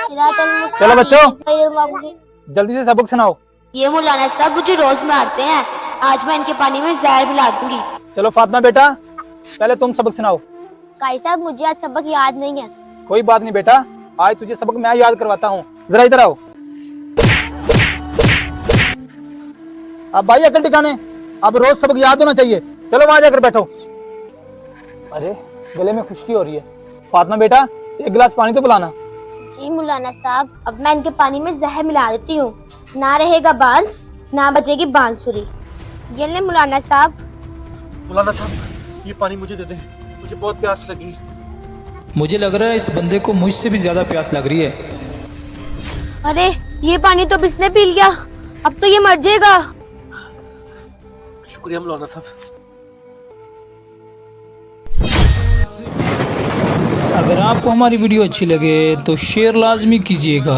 चलो बच्चों जल्दी से सबक सुनाओ। ये मौलाना साहब मुझे रोज मारते हैं, आज मैं इनके पानी में जहर मिला दूंगी। चलो फातिमा बेटा पहले तुम सबक सुनाओ। काई साहब मुझे आज सबक याद नहीं है। कोई बात नहीं बेटा, आज तुझे सबक मैं याद करवाता हूँ, जरा इधर आओ। अब भाई अकल ठिकाने, अब रोज सबक याद होना चाहिए। चलो वहां जाकर बैठो। अरे गले में खुश्की हो रही है। फातिमा बेटा एक गिलास पानी तो पिलाना। जी मौलाना साहब, अब मैं इनके पानी में जहर मिला देती हूँ, ना रहेगा बांस ना बचेगी बांसुरी। ये ले मौलाना साहब। मौलाना साहब ये पानी मुझे दे दें, मुझे बहुत प्यास लगी है। मुझे लग रहा है इस बंदे को मुझसे भी ज्यादा प्यास लग रही है। अरे ये पानी तो बिस्ने पी लिया, अब तो ये मर जाएगा। शुक्रिया मौलाना साहब। अगर आपको हमारी वीडियो अच्छी लगे तो शेयर लाजमी कीजिएगा।